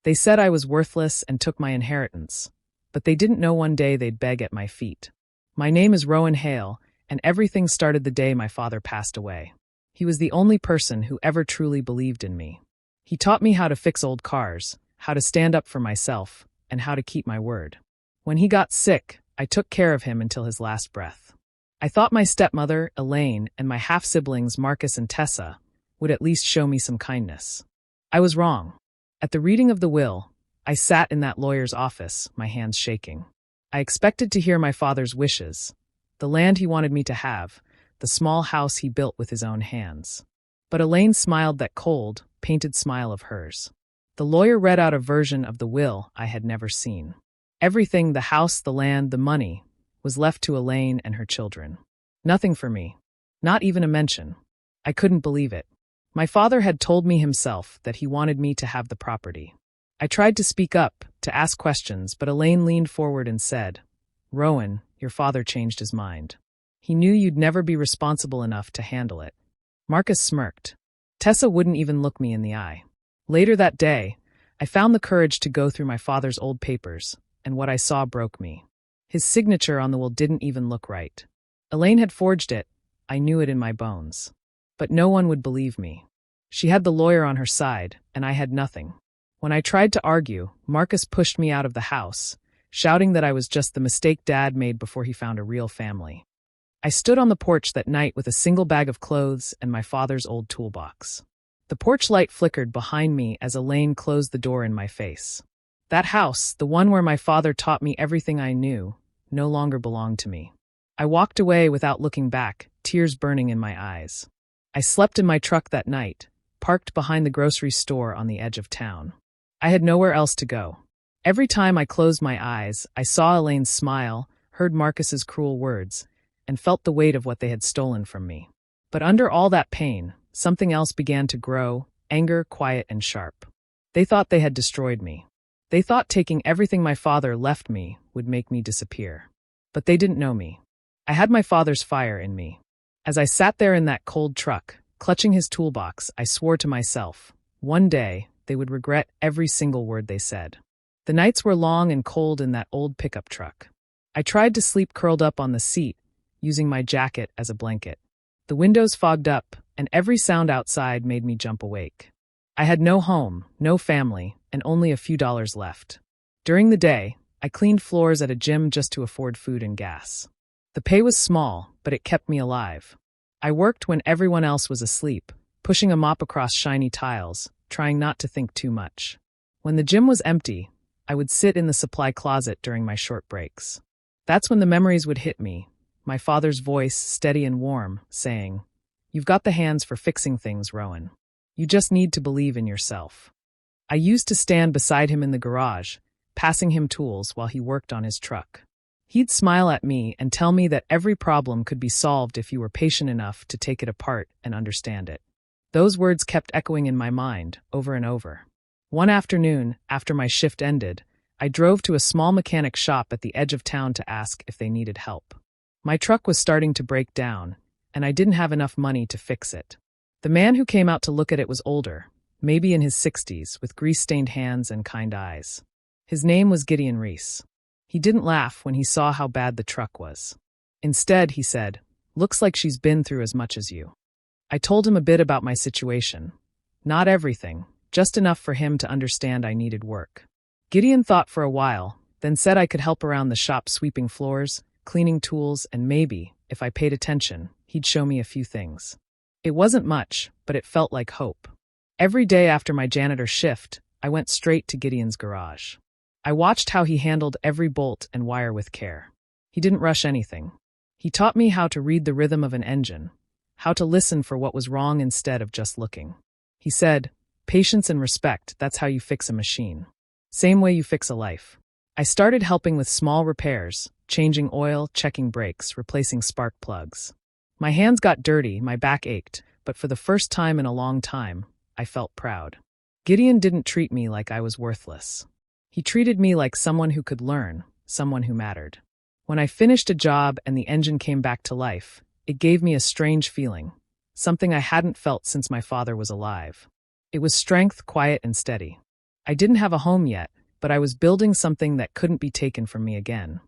They said I was worthless and took my inheritance, but they didn't know one day they'd beg at my feet. My name is Rowan Hale, and everything started the day my father passed away. He was the only person who ever truly believed in me. He taught me how to fix old cars, how to stand up for myself, and how to keep my word. When he got sick, I took care of him until his last breath. I thought my stepmother, Elaine, and my half-siblings, Marcus and Tessa, would at least show me some kindness. I was wrong. At the reading of the will, I sat in that lawyer's office, my hands shaking. I expected to hear my father's wishes, the land he wanted me to have, the small house he built with his own hands. But Elaine smiled that cold, painted smile of hers. The lawyer read out a version of the will I had never seen. Everything, the house, the land, the money, was left to Elaine and her children. Nothing for me. Not even a mention. I couldn't believe it. My father had told me himself that he wanted me to have the property. I tried to speak up, to ask questions, but Elaine leaned forward and said, "Rowan, your father changed his mind. He knew you'd never be responsible enough to handle it." Marcus smirked. Tessa wouldn't even look me in the eye. Later that day, I found the courage to go through my father's old papers, and what I saw broke me. His signature on the will didn't even look right. Elaine had forged it. I knew it in my bones. But no one would believe me. She had the lawyer on her side, and I had nothing. When I tried to argue, Marcus pushed me out of the house, shouting that I was just the mistake Dad made before he found a real family. I stood on the porch that night with a single bag of clothes and my father's old toolbox. The porch light flickered behind me as Elaine closed the door in my face. That house, the one where my father taught me everything I knew, no longer belonged to me. I walked away without looking back, tears burning in my eyes. I slept in my truck that night, parked behind the grocery store on the edge of town. I had nowhere else to go. Every time I closed my eyes, I saw Elaine's smile, heard Marcus's cruel words, and felt the weight of what they had stolen from me. But under all that pain, something else began to grow, anger, quiet and sharp. They thought they had destroyed me. They thought taking everything my father left me would make me disappear. But they didn't know me. I had my father's fire in me. As I sat there in that cold truck, clutching his toolbox, I swore to myself, one day they would regret every single word they said. The nights were long and cold in that old pickup truck. I tried to sleep curled up on the seat, using my jacket as a blanket. The windows fogged up, and every sound outside made me jump awake. I had no home, no family, and only a few dollars left. During the day, I cleaned floors at a gym just to afford food and gas. The pay was small, but it kept me alive. I worked when everyone else was asleep, pushing a mop across shiny tiles, trying not to think too much. When the gym was empty, I would sit in the supply closet during my short breaks. That's when the memories would hit me, my father's voice steady and warm, saying, "You've got the hands for fixing things, Rowan. You just need to believe in yourself." I used to stand beside him in the garage, passing him tools while he worked on his truck. He'd smile at me and tell me that every problem could be solved if you were patient enough to take it apart and understand it. Those words kept echoing in my mind, over and over. One afternoon, after my shift ended, I drove to a small mechanic shop at the edge of town to ask if they needed help. My truck was starting to break down, and I didn't have enough money to fix it. The man who came out to look at it was older, maybe in his 60s, with grease-stained hands and kind eyes. His name was Gideon Reese. He didn't laugh when he saw how bad the truck was. Instead, he said, "Looks like she's been through as much as you." I told him a bit about my situation. Not everything, just enough for him to understand I needed work. Gideon thought for a while, then said I could help around the shop sweeping floors, cleaning tools, and maybe, if I paid attention, he'd show me a few things. It wasn't much, but it felt like hope. Every day after my janitor shift, I went straight to Gideon's garage. I watched how he handled every bolt and wire with care. He didn't rush anything. He taught me how to read the rhythm of an engine, how to listen for what was wrong instead of just looking. He said, "Patience and respect, that's how you fix a machine. Same way you fix a life." I started helping with small repairs, changing oil, checking brakes, replacing spark plugs. My hands got dirty, my back ached, but for the first time in a long time, I felt proud. Gideon didn't treat me like I was worthless. He treated me like someone who could learn, someone who mattered. When I finished a job and the engine came back to life, it gave me a strange feeling, something I hadn't felt since my father was alive. It was strength, quiet and steady. I didn't have a home yet, but I was building something that couldn't be taken from me again.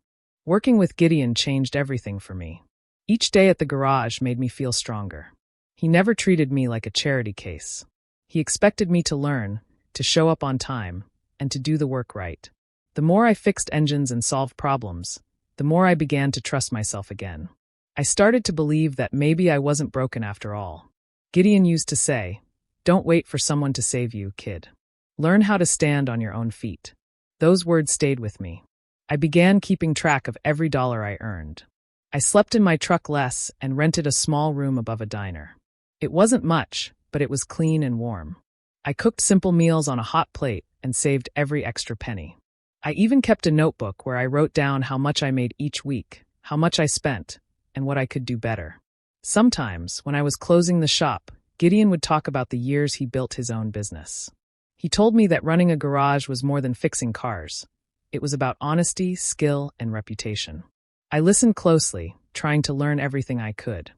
Working with Gideon changed everything for me. Each day at the garage made me feel stronger. He never treated me like a charity case. He expected me to learn, to show up on time, and to do the work right. The more I fixed engines and solved problems, the more I began to trust myself again. I started to believe that maybe I wasn't broken after all. Gideon used to say, "Don't wait for someone to save you, kid. Learn how to stand on your own feet." Those words stayed with me. I began keeping track of every dollar I earned. I slept in my truck less and rented a small room above a diner. It wasn't much, but it was clean and warm. I cooked simple meals on a hot plate and saved every extra penny. I even kept a notebook where I wrote down how much I made each week, how much I spent, and what I could do better. Sometimes, when I was closing the shop, Gideon would talk about the years he built his own business. He told me that running a garage was more than fixing cars. It was about honesty, skill, and reputation. I listened closely, trying to learn everything I could.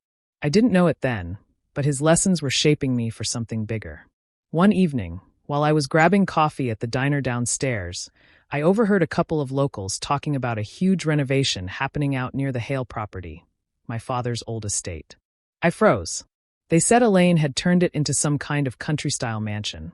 I didn't know it then, but his lessons were shaping me for something bigger. One evening, while I was grabbing coffee at the diner downstairs, I overheard a couple of locals talking about a huge renovation happening out near the Hale property, my father's old estate. I froze. They said Elaine had turned it into some kind of country-style mansion,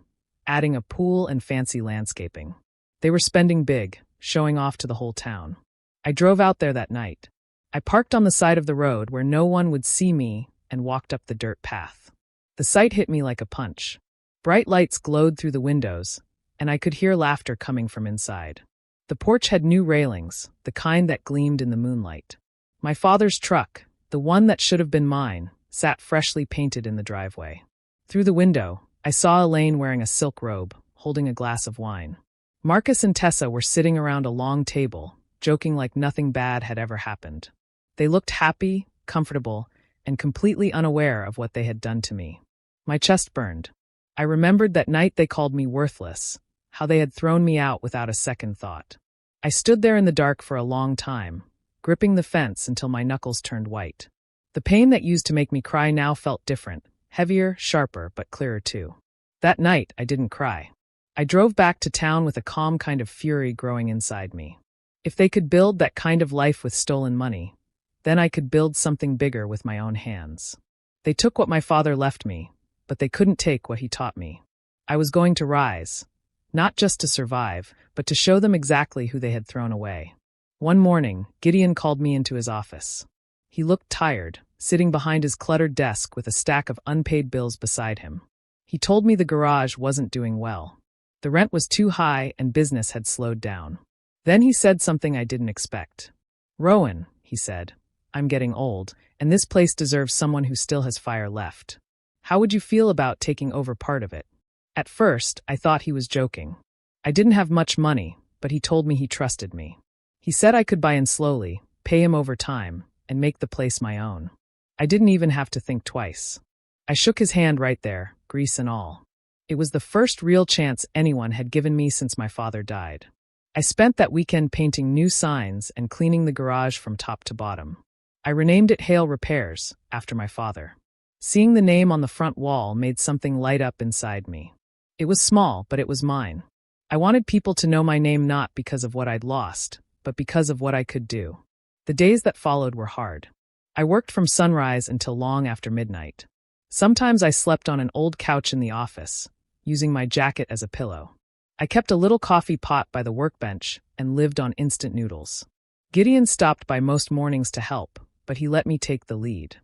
adding a pool and fancy landscaping. They were spending big, showing off to the whole town. I drove out there that night. I parked on the side of the road where no one would see me and walked up the dirt path. The sight hit me like a punch. Bright lights glowed through the windows, and I could hear laughter coming from inside. The porch had new railings, the kind that gleamed in the moonlight. My father's truck, the one that should have been mine, sat freshly painted in the driveway. Through the window, I saw Elaine wearing a silk robe, holding a glass of wine. Marcus and Tessa were sitting around a long table, joking like nothing bad had ever happened. They looked happy, comfortable, and completely unaware of what they had done to me. My chest burned. I remembered that night they called me worthless, how they had thrown me out without a second thought. I stood there in the dark for a long time, gripping the fence until my knuckles turned white. The pain that used to make me cry now felt different, heavier, sharper, but clearer too. That night, I didn't cry. I drove back to town with a calm kind of fury growing inside me. If they could build that kind of life with stolen money, then I could build something bigger with my own hands. They took what my father left me, but they couldn't take what he taught me. I was going to rise, not just to survive, but to show them exactly who they had thrown away. One morning, Gideon called me into his office. He looked tired, sitting behind his cluttered desk with a stack of unpaid bills beside him. He told me the garage wasn't doing well. The rent was too high and business had slowed down. Then he said something I didn't expect. "Rowan," he said, "I'm getting old, and this place deserves someone who still has fire left. How would you feel about taking over part of it?" At first, I thought he was joking. I didn't have much money, but he told me he trusted me. He said I could buy in slowly, pay him over time, and make the place my own. I didn't even have to think twice. I shook his hand right there, grease and all. It was the first real chance anyone had given me since my father died. I spent that weekend painting new signs and cleaning the garage from top to bottom. I renamed it Hale Repairs, after my father. Seeing the name on the front wall made something light up inside me. It was small, but it was mine. I wanted people to know my name not because of what I'd lost, but because of what I could do. The days that followed were hard. I worked from sunrise until long after midnight. Sometimes I slept on an old couch in the office, using my jacket as a pillow. I kept a little coffee pot by the workbench and lived on instant noodles. Gideon stopped by most mornings to help, but he let me take the lead.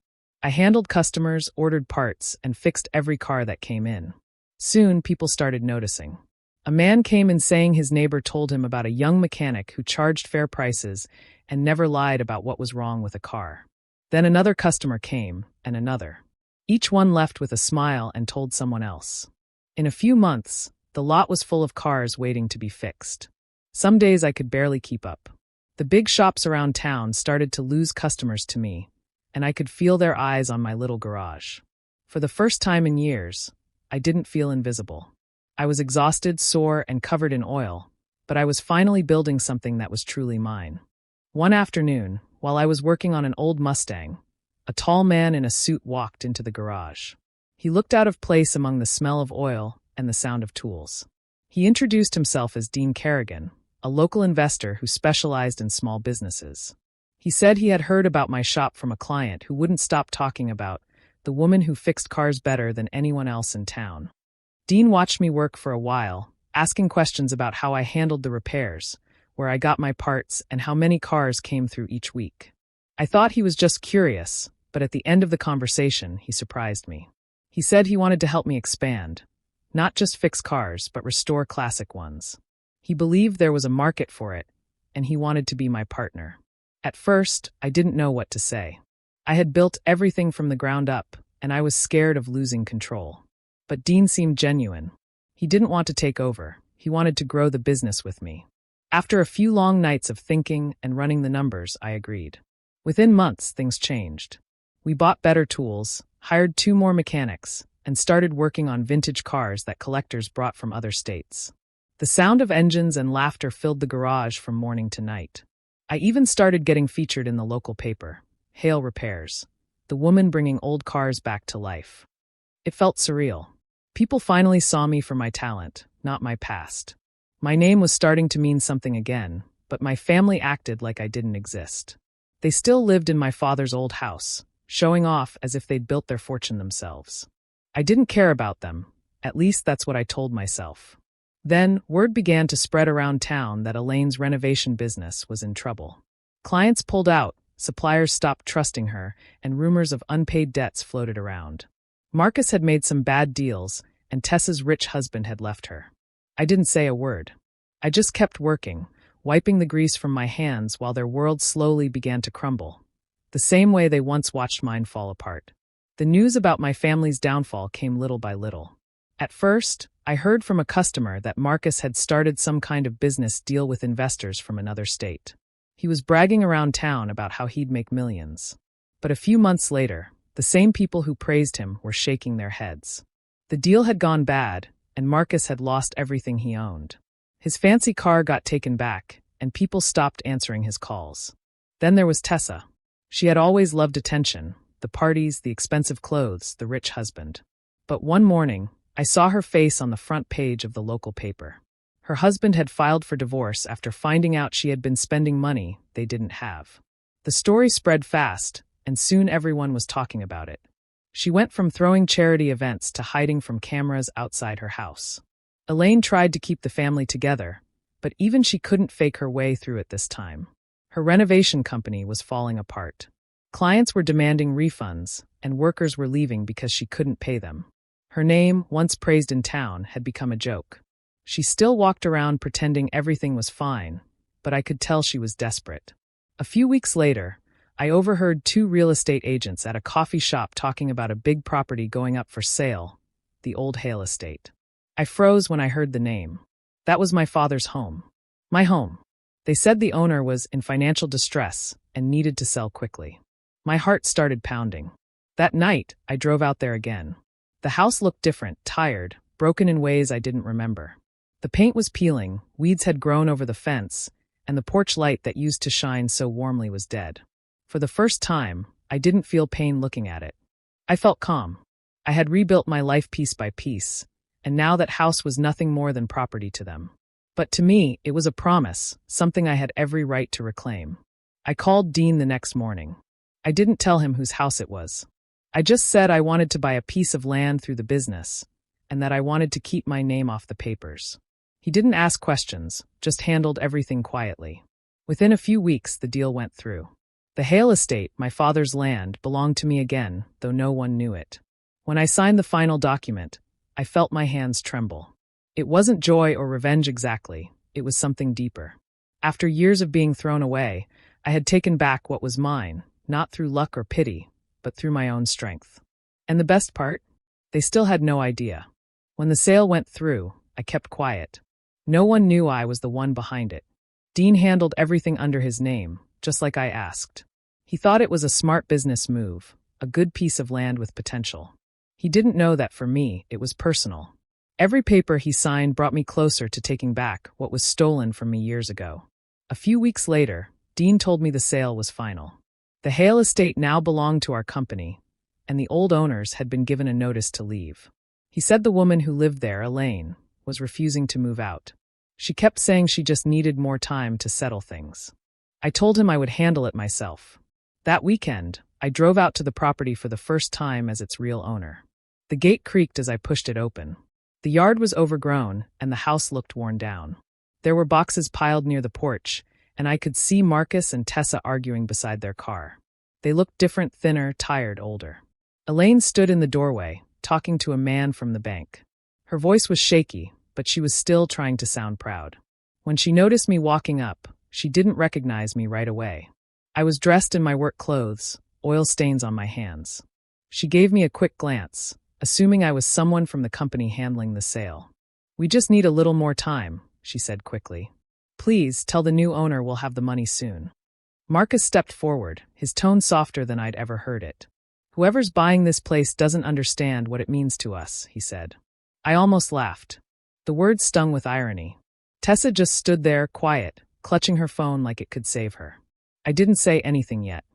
I handled customers, ordered parts, and fixed every car that came in. Soon, people started noticing. A man came in saying his neighbor told him about a young mechanic who charged fair prices and never lied about what was wrong with a car. Then another customer came, and another. Each one left with a smile and told someone else. In a few months, the lot was full of cars waiting to be fixed. Some days I could barely keep up. The big shops around town started to lose customers to me, and I could feel their eyes on my little garage. For the first time in years, I didn't feel invisible. I was exhausted, sore, and covered in oil, but I was finally building something that was truly mine. One afternoon, while I was working on an old Mustang, a tall man in a suit walked into the garage. He looked out of place among the smell of oil and the sound of tools. He introduced himself as Dean Kerrigan, a local investor who specialized in small businesses. He said he had heard about my shop from a client who wouldn't stop talking about the woman who fixed cars better than anyone else in town. Dean watched me work for a while, asking questions about how I handled the repairs, where I got my parts, and how many cars came through each week. I thought he was just curious, but at the end of the conversation, he surprised me. He said he wanted to help me expand, not just fix cars, but restore classic ones. He believed there was a market for it, and he wanted to be my partner. At first, I didn't know what to say. I had built everything from the ground up, and I was scared of losing control. But Dean seemed genuine. He didn't want to take over. He wanted to grow the business with me. After a few long nights of thinking and running the numbers, I agreed. Within months, things changed. We bought better tools, hired 2 more mechanics, and started working on vintage cars that collectors brought from other states. The sound of engines and laughter filled the garage from morning to night. I even started getting featured in the local paper, Hail Repairs, the woman bringing old cars back to life. It felt surreal. People finally saw me for my talent, not my past. My name was starting to mean something again, but my family acted like I didn't exist. They still lived in my father's old house, showing off as if they'd built their fortune themselves. I didn't care about them, at least that's what I told myself. Then, word began to spread around town that Elaine's renovation business was in trouble. Clients pulled out, suppliers stopped trusting her, and rumors of unpaid debts floated around. Marcus had made some bad deals, and Tessa's rich husband had left her. I didn't say a word. I just kept working, wiping the grease from my hands while their world slowly began to crumble, the same way they once watched mine fall apart. The news about my family's downfall came little by little. At first, I heard from a customer that Marcus had started some kind of business deal with investors from another state. He was bragging around town about how he'd make millions. But a few months later, the same people who praised him were shaking their heads. The deal had gone bad, and Marcus had lost everything he owned. His fancy car got taken back, and people stopped answering his calls. Then there was Tessa. She had always loved attention, the parties, the expensive clothes, the rich husband. But one morning, I saw her face on the front page of the local paper. Her husband had filed for divorce after finding out she had been spending money they didn't have. The story spread fast, and soon everyone was talking about it. She went from throwing charity events to hiding from cameras outside her house. Elaine tried to keep the family together, but even she couldn't fake her way through it this time. Her renovation company was falling apart. Clients were demanding refunds, and workers were leaving because she couldn't pay them. Her name, once praised in town, had become a joke. She still walked around pretending everything was fine, but I could tell she was desperate. A few weeks later, I overheard 2 real estate agents at a coffee shop talking about a big property going up for sale, the old Hale estate. I froze when I heard the name. That was my father's home. My home. They said the owner was in financial distress and needed to sell quickly. My heart started pounding. That night, I drove out there again. The house looked different, tired, broken in ways I didn't remember. The paint was peeling, weeds had grown over the fence, and the porch light that used to shine so warmly was dead. For the first time, I didn't feel pain looking at it. I felt calm. I had rebuilt my life piece by piece, and now that house was nothing more than property to them. But to me, it was a promise, something I had every right to reclaim. I called Dean the next morning. I didn't tell him whose house it was. I just said I wanted to buy a piece of land through the business, and that I wanted to keep my name off the papers. He didn't ask questions, just handled everything quietly. Within a few weeks, the deal went through. The Hale estate, my father's land, belonged to me again, though no one knew it. When I signed the final document, I felt my hands tremble. It wasn't joy or revenge exactly, it was something deeper. After years of being thrown away, I had taken back what was mine, not through luck or pity, but through my own strength. And the best part? They still had no idea. When the sale went through, I kept quiet. No one knew I was the one behind it. Dean handled everything under his name, just like I asked. He thought it was a smart business move, a good piece of land with potential. He didn't know that for me, it was personal. Every paper he signed brought me closer to taking back what was stolen from me years ago. A few weeks later, Dean told me the sale was final. The Hale estate now belonged to our company, and the old owners had been given a notice to leave. He said the woman who lived there, Elaine, was refusing to move out. She kept saying she just needed more time to settle things. I told him I would handle it myself. That weekend, I drove out to the property for the first time as its real owner. The gate creaked as I pushed it open. The yard was overgrown, and the house looked worn down. There were boxes piled near the porch, and I could see Marcus and Tessa arguing beside their car. They looked different, thinner, tired, older. Elaine stood in the doorway, talking to a man from the bank. Her voice was shaky, but she was still trying to sound proud. When she noticed me walking up, she didn't recognize me right away. I was dressed in my work clothes, oil stains on my hands. She gave me a quick glance, assuming I was someone from the company handling the sale. "We just need a little more time," she said quickly. "Please tell the new owner we'll have the money soon." Marcus stepped forward, his tone softer than I'd ever heard it. "Whoever's buying this place doesn't understand what it means to us," he said. I almost laughed. The words stung with irony. Tessa just stood there, quiet, clutching her phone like it could save her. I didn't say anything yet.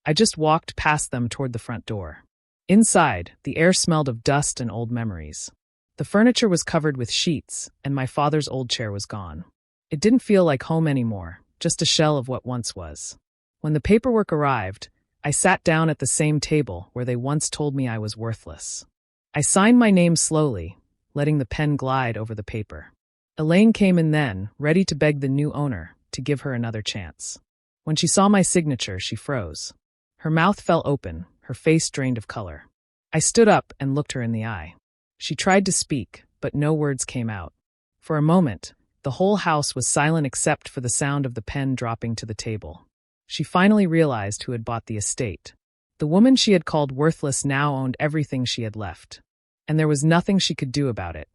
I just walked past them toward the front door. Inside, the air smelled of dust and old memories. The furniture was covered with sheets, and my father's old chair was gone. It didn't feel like home anymore, just a shell of what once was. When the paperwork arrived, I sat down at the same table where they once told me I was worthless. I signed my name slowly, letting the pen glide over the paper. Elaine came in then, ready to beg the new owner to give her another chance. When she saw my signature, she froze. Her mouth fell open, her face drained of color. I stood up and looked her in the eye. She tried to speak, but no words came out. For a moment, the whole house was silent except for the sound of the pen dropping to the table. She finally realized who had bought the estate. The woman she had called worthless now owned everything she had left. And there was nothing she could do about it.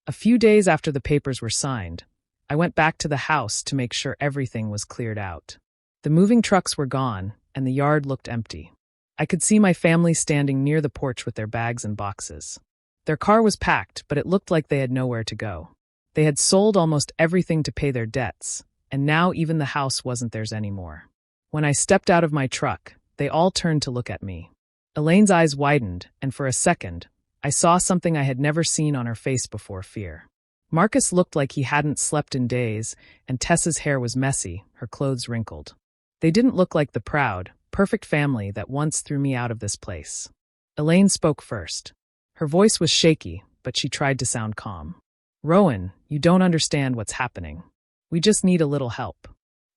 A few days after the papers were signed, I went back to the house to make sure everything was cleared out. The moving trucks were gone, and the yard looked empty. I could see my family standing near the porch with their bags and boxes. Their car was packed, but it looked like they had nowhere to go. They had sold almost everything to pay their debts, and now even the house wasn't theirs anymore. When I stepped out of my truck, they all turned to look at me. Elaine's eyes widened, and for a second, I saw something I had never seen on her face before: fear. Marcus looked like he hadn't slept in days, and Tessa's hair was messy, her clothes wrinkled. They didn't look like the proud, perfect family that once threw me out of this place. Elaine spoke first. Her voice was shaky, but she tried to sound calm. "Rowan, you don't understand what's happening. We just need a little help.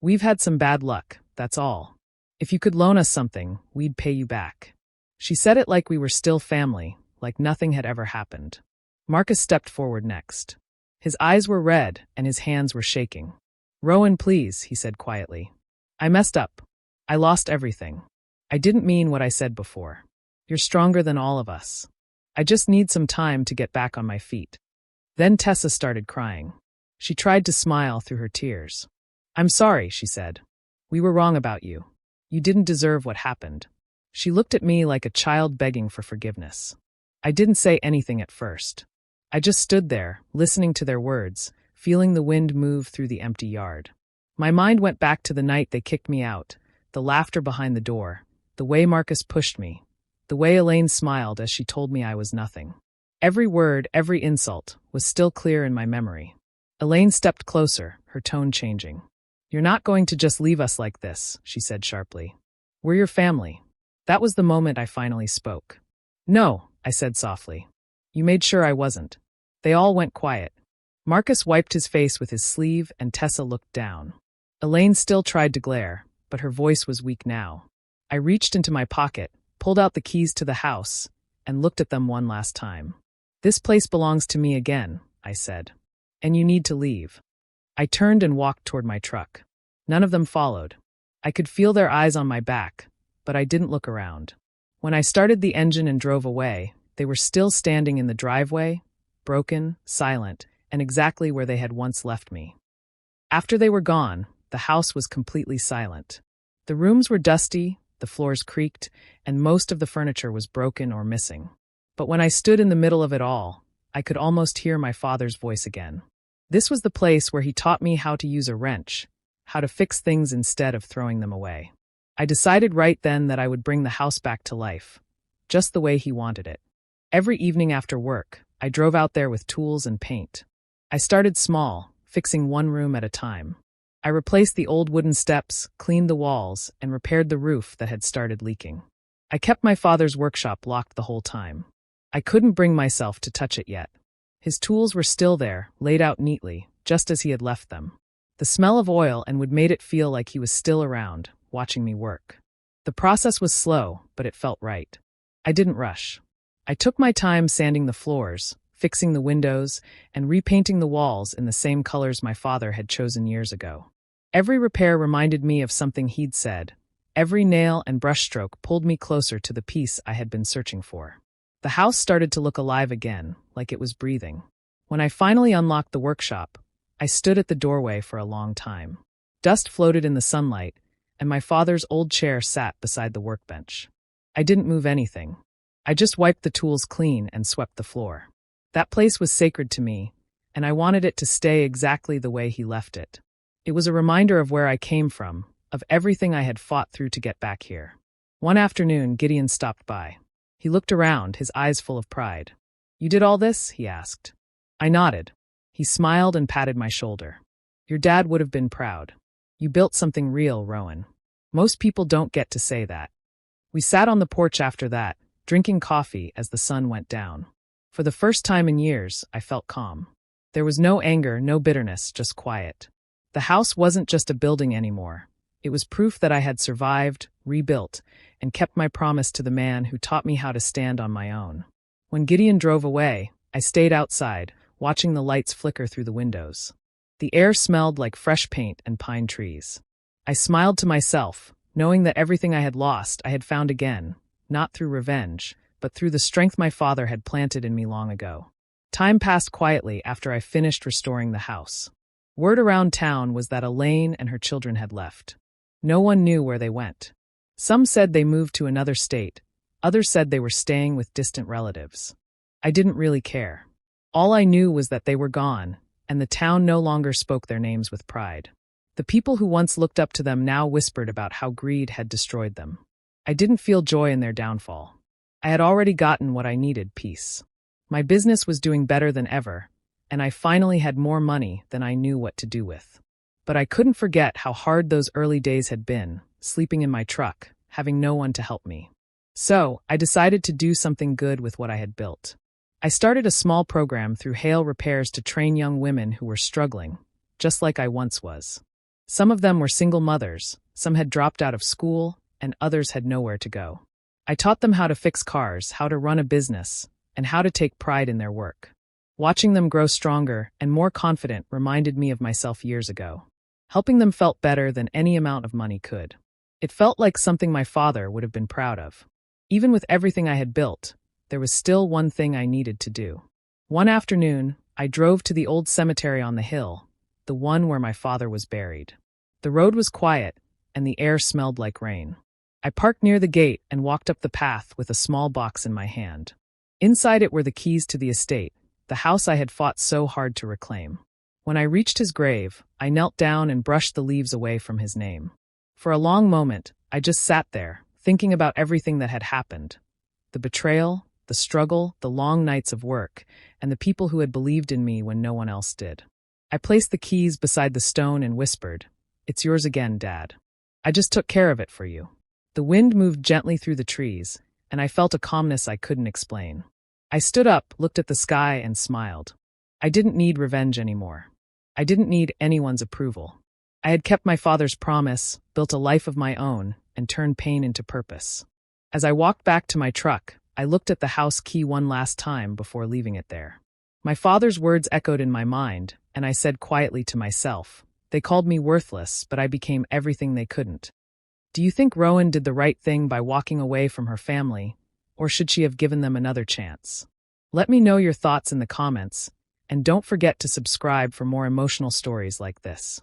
We've had some bad luck, that's all. If you could loan us something, we'd pay you back." She said it like we were still family, like nothing had ever happened. Marcus stepped forward next. His eyes were red, and his hands were shaking. "Rowan, please," he said quietly. "I messed up. I lost everything. I didn't mean what I said before. You're stronger than all of us. I just need some time to get back on my feet." Then Tessa started crying. She tried to smile through her tears. "I'm sorry," she said. "We were wrong about you. You didn't deserve what happened." She looked at me like a child begging for forgiveness. I didn't say anything at first. I just stood there, listening to their words, feeling the wind move through the empty yard. My mind went back to the night they kicked me out, the laughter behind the door, the way Marcus pushed me, the way Elaine smiled as she told me I was nothing. Every word, every insult, was still clear in my memory. Elaine stepped closer, her tone changing. "You're not going to just leave us like this," she said sharply. "We're your family." That was the moment I finally spoke. "No," I said softly. "You made sure I wasn't." They all went quiet. Marcus wiped his face with his sleeve, and Tessa looked down. Elaine still tried to glare, but her voice was weak now. I reached into my pocket, pulled out the keys to the house, and looked at them one last time. "This place belongs to me again," I said. "And you need to leave." I turned and walked toward my truck. None of them followed. I could feel their eyes on my back, but I didn't look around. When I started the engine and drove away, they were still standing in the driveway, broken, silent, and exactly where they had once left me. After they were gone, the house was completely silent. The rooms were dusty, the floors creaked, and most of the furniture was broken or missing. But when I stood in the middle of it all, I could almost hear my father's voice again. This was the place where he taught me how to use a wrench, how to fix things instead of throwing them away. I decided right then that I would bring the house back to life, just the way he wanted it. Every evening after work, I drove out there with tools and paint. I started small, fixing one room at a time. I replaced the old wooden steps, cleaned the walls, and repaired the roof that had started leaking. I kept my father's workshop locked the whole time. I couldn't bring myself to touch it yet. His tools were still there, laid out neatly, just as he had left them. The smell of oil and wood made it feel like he was still around, watching me work. The process was slow, but it felt right. I didn't rush. I took my time sanding the floors, fixing the windows, and repainting the walls in the same colors my father had chosen years ago. Every repair reminded me of something he'd said. Every nail and brushstroke pulled me closer to the peace I had been searching for. The house started to look alive again, like it was breathing. When I finally unlocked the workshop, I stood at the doorway for a long time. Dust floated in the sunlight, and my father's old chair sat beside the workbench. I didn't move anything. I just wiped the tools clean and swept the floor. That place was sacred to me, and I wanted it to stay exactly the way he left it. It was a reminder of where I came from, of everything I had fought through to get back here. One afternoon, Gideon stopped by. He looked around, his eyes full of pride. "You did all this?" he asked. I nodded. He smiled and patted my shoulder. "Your dad would have been proud. You built something real, Rowan. Most people don't get to say that." We sat on the porch after that, drinking coffee as the sun went down. For the first time in years, I felt calm. There was no anger, no bitterness, just quiet. The house wasn't just a building anymore. It was proof that I had survived, rebuilt, and kept my promise to the man who taught me how to stand on my own. When Gideon drove away, I stayed outside, watching the lights flicker through the windows. The air smelled like fresh paint and pine trees. I smiled to myself, knowing that everything I had lost I had found again, not through revenge, but through the strength my father had planted in me long ago. Time passed quietly after I finished restoring the house. Word around town was that Elaine and her children had left. No one knew where they went. Some said they moved to another state. Others said they were staying with distant relatives. I didn't really care. All I knew was that they were gone, and the town no longer spoke their names with pride. The people who once looked up to them now whispered about how greed had destroyed them. I didn't feel joy in their downfall. I had already gotten what I needed, peace. My business was doing better than ever, and I finally had more money than I knew what to do with. But I couldn't forget how hard those early days had been, sleeping in my truck, having no one to help me. So, I decided to do something good with what I had built. I started a small program through Hale Repairs to train young women who were struggling, just like I once was. Some of them were single mothers, some had dropped out of school, and others had nowhere to go. I taught them how to fix cars, how to run a business, and how to take pride in their work. Watching them grow stronger and more confident reminded me of myself years ago. Helping them felt better than any amount of money could. It felt like something my father would have been proud of. Even with everything I had built, there was still one thing I needed to do. One afternoon, I drove to the old cemetery on the hill, the one where my father was buried. The road was quiet, and the air smelled like rain. I parked near the gate and walked up the path with a small box in my hand. Inside it were the keys to the estate, the house I had fought so hard to reclaim. When I reached his grave, I knelt down and brushed the leaves away from his name. For a long moment, I just sat there, thinking about everything that had happened. The betrayal, the struggle, the long nights of work, and the people who had believed in me when no one else did. I placed the keys beside the stone and whispered, "It's yours again, Dad. I just took care of it for you." The wind moved gently through the trees, and I felt a calmness I couldn't explain. I stood up, looked at the sky, and smiled. I didn't need revenge anymore. I didn't need anyone's approval. I had kept my father's promise, built a life of my own, and turned pain into purpose. As I walked back to my truck, I looked at the house key one last time before leaving it there. My father's words echoed in my mind, and I said quietly to myself, "They called me worthless, but I became everything they couldn't." Do you think Rowan did the right thing by walking away from her family, or should she have given them another chance? Let me know your thoughts in the comments, and don't forget to subscribe for more emotional stories like this.